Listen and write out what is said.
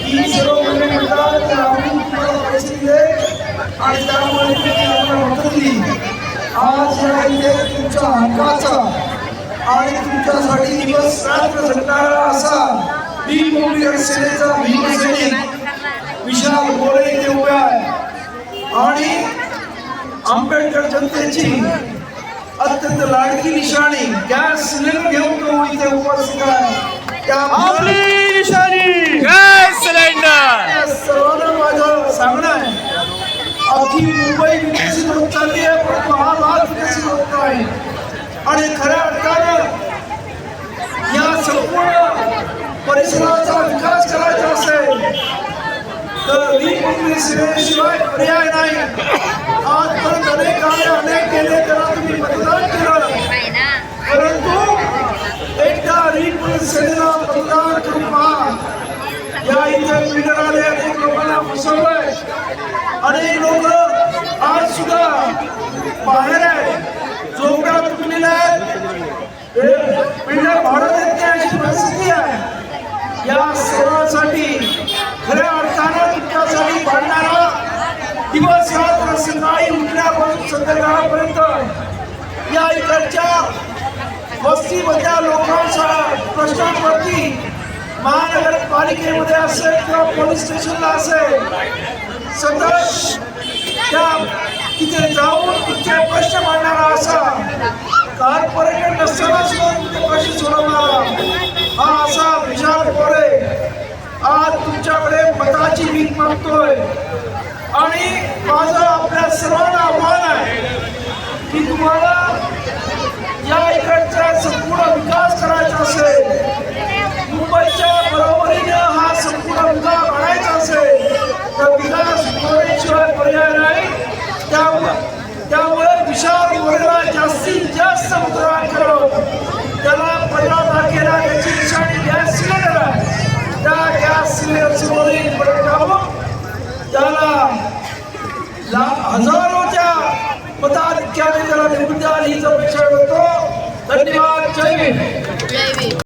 ही सर्व मंडळी म्हणतात की आम्ही तुम्हाला पैसे दिले आणि त्यामुळे तुम्ही मदत दिली। आज या इथे तुमच्या हक्काचा आणि तुमच्यासाठी दिवस रात्र झटणारा असा भीम सेनेचा भीमसैनिक विशाल गोरे इथे उभे आहे आणि आंबेडकर जनतेची अत्यंत लाडकी निशाणी गॅस सिलेंडर घेऊन तो इथे उपस्थित आहे। आपली निशाणी गॅस सिलेंडर। सर्वांना माझं सांगणं आहे, अख्खी मुंबई विकसित होत चालली आहे परंतु हा भाग विकसित होत नाही आणि खऱ्या अर्थानं या संपूर्ण परिसराचा विकास करायचा असेल तर भीम सेनेशिवाय पर्याय नाही। आजपर्यंत अनेक केले त्याला तुम्ही मतदान केलं परंतु एकदा भीम सेनेला मतदान करून पहा। या इथे बिल्डर आले, अनेक लोकांना फसवलंय, अनेक लोक आज सुद्धा बाहेर आहेत, झोपड्या तुटलेल्या आहेत, बिल्डर भाडं देत नाही अशी परिस्थिती आहे। या सर्वांसाठी खऱ्या अर्थानं तुमच्यासाठी भांडणारा दिवस रात्र सकाळी उठल्यापासून संध्याकाळपर्यंत या इकडच्या वस्तीमधल्या लोकांच्या प्रश्नांवरती महानगरपालिकेमध्ये असेल किंवा पोलीस स्टेशनला असेल सतत त्या तिथे जाऊन तुमचे प्रश्न मांडणारा असा कॉर्पोरेटर नसताना सुद्धा तुमचे प्रश्न सोडवणारा हा असा विशाल गोरे आज तुमच्याकडे मताची भीक मागतोय। आणि माझं आपल्या सर्वांना आव्हान आहे की तुम्हाला या इकडचा संपूर्ण विकास करायचा असेल, मुंबईच्या बरोबरीनं हा संपूर्ण विकास आणायचा असेल तर विकास होण्याशिवाय पर्याय नाही। त्यामुळे विशाल गोरेला जास्तीत जास्त मतदान करून त्याला 15 तारखेला त्याची निशाणी गॅस सिलेंडर आहे, त्या गॅस सिलेंडरवरील बटन दाबून त्याला हजारोच्या मताधिक्याने त्याला निवडून द्याल हीच अपेक्षा करतो। धन्यवाद। जय भीम।